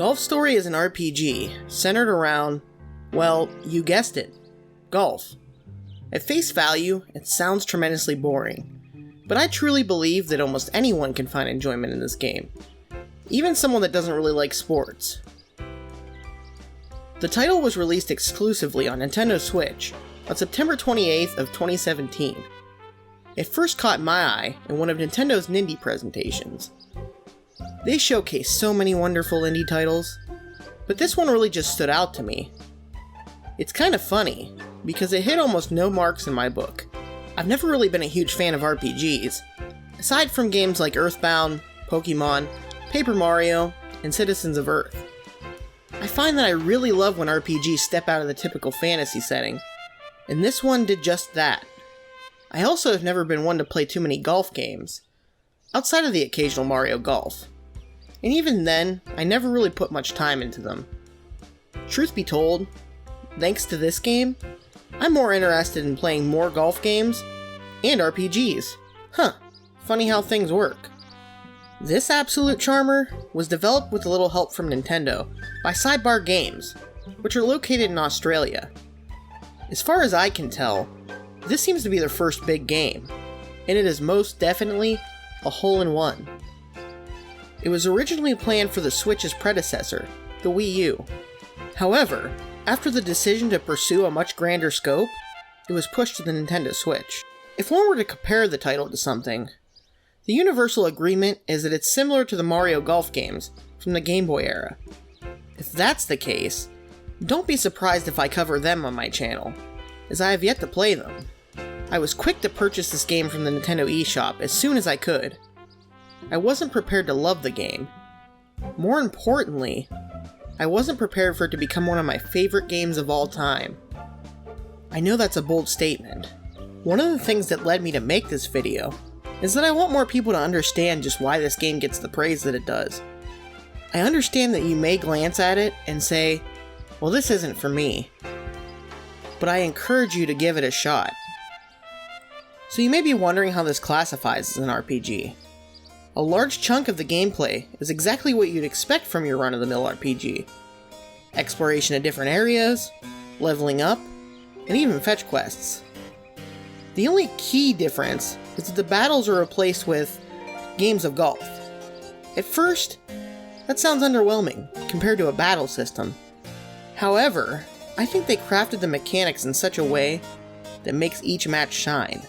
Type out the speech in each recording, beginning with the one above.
Golf Story is an RPG centered around, well, you guessed it, golf. At face value, it sounds tremendously boring, but I truly believe that almost anyone can find enjoyment in this game, even someone that doesn't really like sports. The title was released exclusively on Nintendo Switch on September 28th of 2017. It first caught my eye in one of Nintendo's Nindy presentations. They showcase so many wonderful indie titles, but this one really just stood out to me. It's kind of funny, because it hit almost no marks in my book. I've never really been a huge fan of RPGs, aside from games like Earthbound, Pokemon, Paper Mario, and Citizens of Earth. I find that I really love when RPGs step out of the typical fantasy setting, and this one did just that. I also have never been one to play too many golf games, outside of the occasional Mario Golf. And even then, I never really put much time into them. Truth be told, thanks to this game, I'm more interested in playing more golf games and RPGs. Funny how things work. This absolute charmer was developed with a little help from Nintendo by Sidebar Games, which are located in Australia. As far as I can tell, this seems to be their first big game, and it is most definitely a hole-in-one. It was originally planned for the Switch's predecessor, the Wii U. However, after the decision to pursue a much grander scope, it was pushed to the Nintendo Switch. If one were to compare the title to something, the universal agreement is that it's similar to the Mario Golf games from the Game Boy era. If that's the case, don't be surprised if I cover them on my channel, as I have yet to play them. I was quick to purchase this game from the Nintendo eShop as soon as I could. I wasn't prepared to love the game. More importantly, I wasn't prepared for it to become one of my favorite games of all time. I know that's a bold statement. One of the things that led me to make this video is that I want more people to understand just why this game gets the praise that it does. I understand that you may glance at it and say, well, this isn't for me. But I encourage you to give it a shot. So you may be wondering how this classifies as an RPG. A large chunk of the gameplay is exactly what you'd expect from your run-of-the-mill RPG. Exploration of different areas, leveling up, and even fetch quests. The only key difference is that the battles are replaced with games of golf. At first, that sounds underwhelming compared to a battle system. However, I think they crafted the mechanics in such a way that makes each match shine.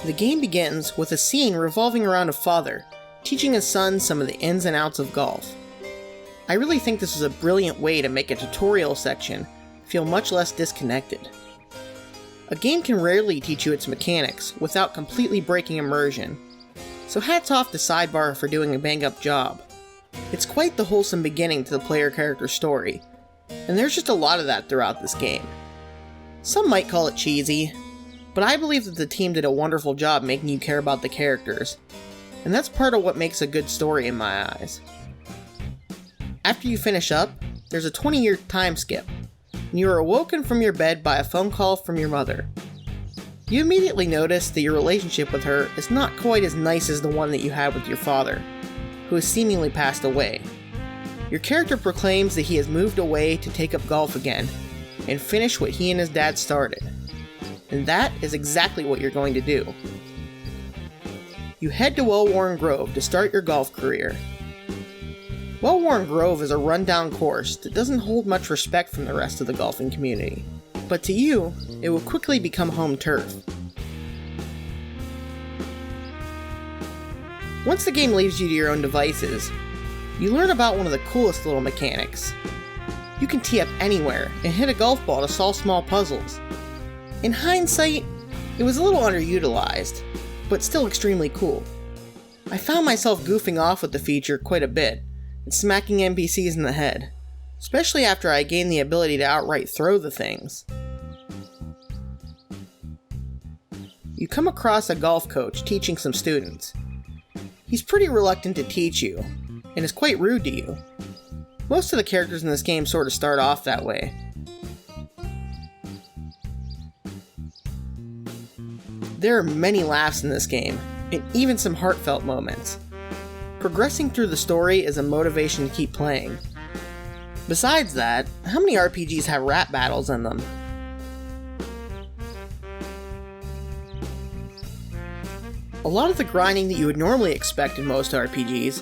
The game begins with a scene revolving around a father teaching his son some of the ins and outs of golf. I really think this is a brilliant way to make a tutorial section feel much less disconnected. A game can rarely teach you its mechanics without completely breaking immersion, so hats off to Sidebar for doing a bang-up job. It's quite the wholesome beginning to the player character story, and there's just a lot of that throughout this game. Some might call it cheesy, but I believe that the team did a wonderful job making you care about the characters, and that's part of what makes a good story in my eyes. After you finish up, there's a 20-year time skip, and you are awoken from your bed by a phone call from your mother. You immediately notice that your relationship with her is not quite as nice as the one that you had with your father, who has seemingly passed away. Your character proclaims that he has moved away to take up golf again, and finish what he and his dad started. And that is exactly what you're going to do. You head to Well-Worn Grove to start your golf career. Well-Worn Grove is a rundown course that doesn't hold much respect from the rest of the golfing community, but to you, it will quickly become home turf. Once the game leaves you to your own devices, you learn about one of the coolest little mechanics. You can tee up anywhere and hit a golf ball to solve small puzzles. In hindsight, it was a little underutilized, but still extremely cool. I found myself goofing off with the feature quite a bit, and smacking NPCs in the head, especially after I gained the ability to outright throw the things. You come across a golf coach teaching some students. He's pretty reluctant to teach you, and is quite rude to you. Most of the characters in this game sort of start off that way. There are many laughs in this game, and even some heartfelt moments. Progressing through the story is a motivation to keep playing, Besides that, how many RPGs have rap battles in them? A lot of the grinding that you would normally expect in most RPGs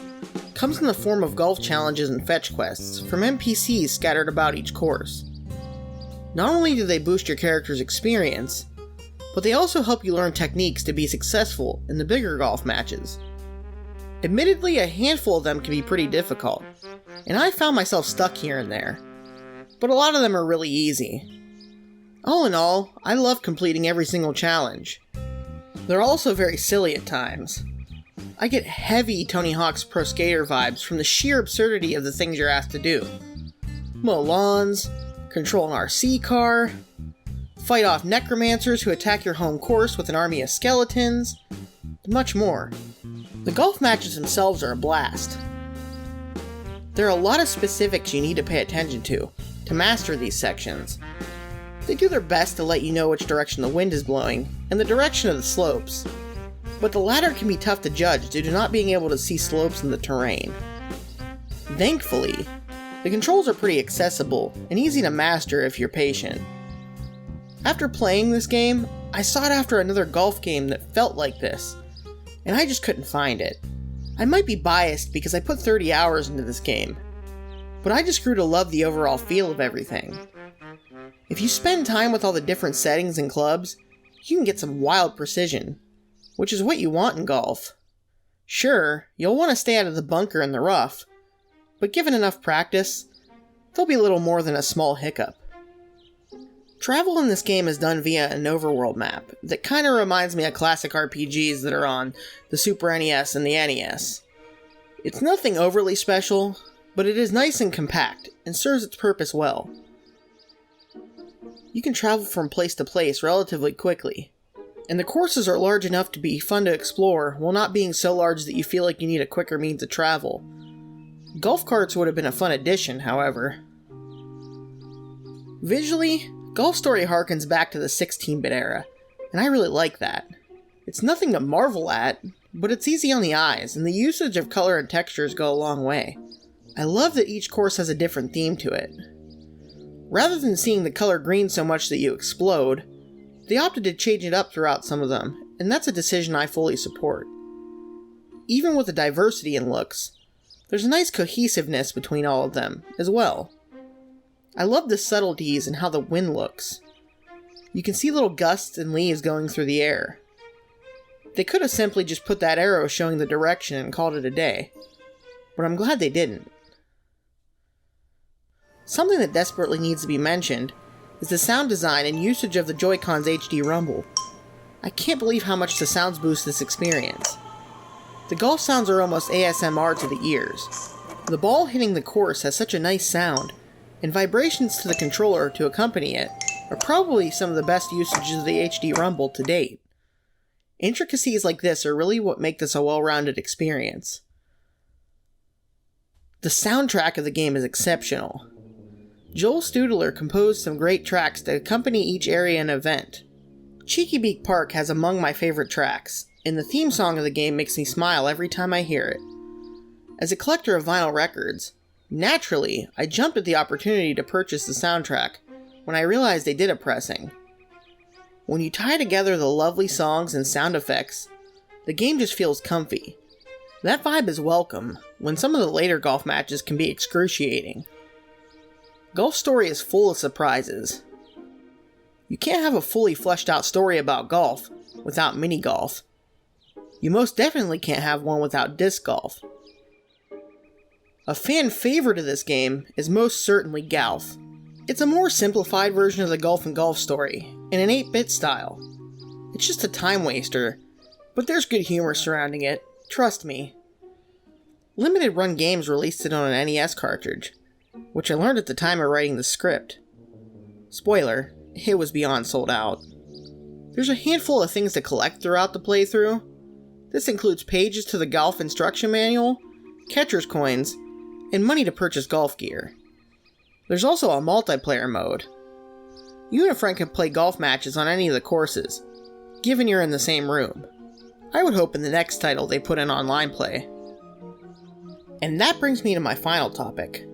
comes in the form of golf challenges and fetch quests from NPCs scattered about each course. Not only do they boost your character's experience, but they also help you learn techniques to be successful in the bigger golf matches. Admittedly, a handful of them can be pretty difficult, and I found myself stuck here and there, but a lot of them are really easy. All in all, I love completing every single challenge. They're also very silly at times. I get heavy Tony Hawk's Pro Skater vibes from the sheer absurdity of the things you're asked to do. Mow lawns, control an RC car, fight off necromancers who attack your home course with an army of skeletons, and much more. The golf matches themselves are a blast. There are a lot of specifics you need to pay attention to master these sections. They do their best to let you know which direction the wind is blowing and the direction of the slopes, but the latter can be tough to judge due to not being able to see slopes in the terrain. Thankfully, the controls are pretty accessible and easy to master if you're patient. After playing this game, I sought after another golf game that felt like this, and I just couldn't find it. I might be biased because I put 30 hours into this game, but I just grew to love the overall feel of everything. If you spend time with all the different settings and clubs, you can get some wild precision, which is what you want in golf. Sure, you'll want to stay out of the bunker and the rough, but given enough practice, there'll be little more than a small hiccup. Travel in this game is done via an overworld map that kinda reminds me of classic RPGs that are on the Super NES and the NES. It's nothing overly special, but it is nice and compact and serves its purpose well. You can travel from place to place relatively quickly, and the courses are large enough to be fun to explore while not being so large that you feel like you need a quicker means of travel. Golf carts would have been a fun addition, however. Visually, Golf Story harkens back to the 16-bit era, and I really like that. It's nothing to marvel at, but it's easy on the eyes, and the usage of color and textures go a long way. I love that each course has a different theme to it. Rather than seeing the color green so much that you explode, they opted to change it up throughout some of them, and that's a decision I fully support. Even with the diversity in looks, there's a nice cohesiveness between all of them, as well. I love the subtleties in how the wind looks. You can see little gusts and leaves going through the air. They could have simply just put that arrow showing the direction and called it a day, but I'm glad they didn't. Something that desperately needs to be mentioned is the sound design and usage of the Joy-Con's HD rumble. I can't believe how much the sounds boost this experience. The golf sounds are almost ASMR to the ears. The ball hitting the course has such a nice sound, and vibrations to the controller to accompany it are probably some of the best usages of the HD rumble to date. Intricacies like this are really what make this a well-rounded experience. The soundtrack of the game is exceptional. Joel Steudler composed some great tracks to accompany each area and event. Cheeky Beak Park has among my favorite tracks, and the theme song of the game makes me smile every time I hear it. As a collector of vinyl records, naturally, I jumped at the opportunity to purchase the soundtrack when I realized they did a pressing. When you tie together the lovely songs and sound effects, the game just feels comfy. That vibe is welcome when some of the later golf matches can be excruciating. Golf Story is full of surprises. You can't have a fully fleshed out story about golf without mini golf. You most definitely can't have one without disc golf. A fan favorite of this game is most certainly Golf. It's a more simplified version of the Golf and Golf story, in an 8-bit style. It's just a time waster, but there's good humor surrounding it, trust me. Limited Run Games released it on an NES cartridge, which I learned at the time of writing the script. Spoiler, it was beyond sold out. There's a handful of things to collect throughout the playthrough. This includes pages to the golf instruction manual, catcher's coins, and money to purchase golf gear. There's also a multiplayer mode. You and a friend can play golf matches on any of the courses, given you're in the same room. I would hope in the next title they put in online play. And that brings me to my final topic.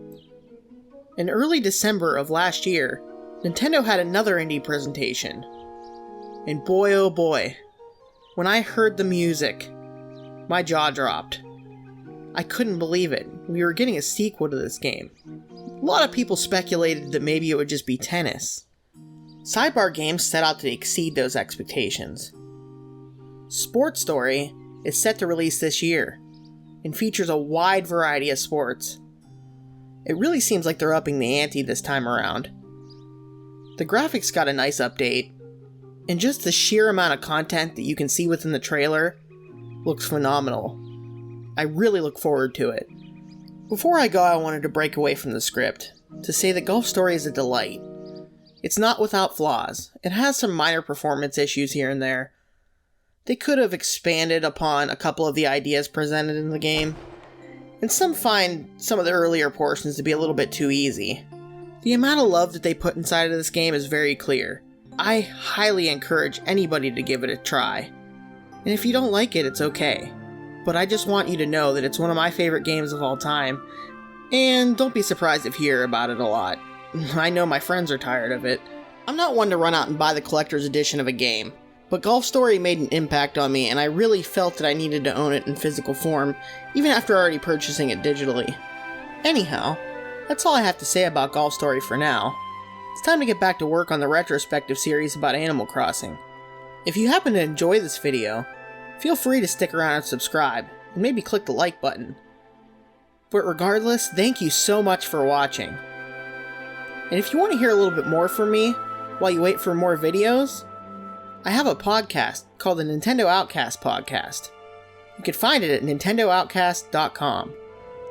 In early December of last year, Nintendo had another indie presentation. And boy oh boy, when I heard the music, my jaw dropped. I couldn't believe it. We were getting a sequel to this game. A lot of people speculated that maybe it would just be tennis. Sidebar Games set out to exceed those expectations. Sports Story is set to release this year, and features a wide variety of sports. It really seems like they're upping the ante this time around. The graphics got a nice update, and just the sheer amount of content that you can see within the trailer looks phenomenal. I really look forward to it. Before I go, I wanted to break away from the script to say that Golf Story is a delight. It's not without flaws. It has some minor performance issues here and there. They could have expanded upon a couple of the ideas presented in the game, and some find some of the earlier portions to be a little bit too easy. The amount of love that they put inside of this game is very clear. I highly encourage anybody to give it a try. And if you don't like it, it's okay. But I just want you to know that it's one of my favorite games of all time, and don't be surprised if you hear about it a lot. I know my friends are tired of it. I'm not one to run out and buy the collector's edition of a game, but Golf Story made an impact on me, and I really felt that I needed to own it in physical form, even after already purchasing it digitally. Anyhow, that's all I have to say about Golf Story for now. It's time to get back to work on the retrospective series about Animal Crossing. If you happen to enjoy this video, feel free to stick around and subscribe, and maybe click the like button. But regardless, thank you so much for watching. And if you want to hear a little bit more from me, while you wait for more videos, I have a podcast called the Nintendo Outcast Podcast. You can find it at nintendoutcast.com.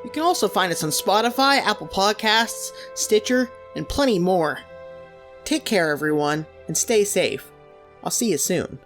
You can also find us on Spotify, Apple Podcasts, Stitcher, and plenty more. Take care everyone, and stay safe. I'll see you soon.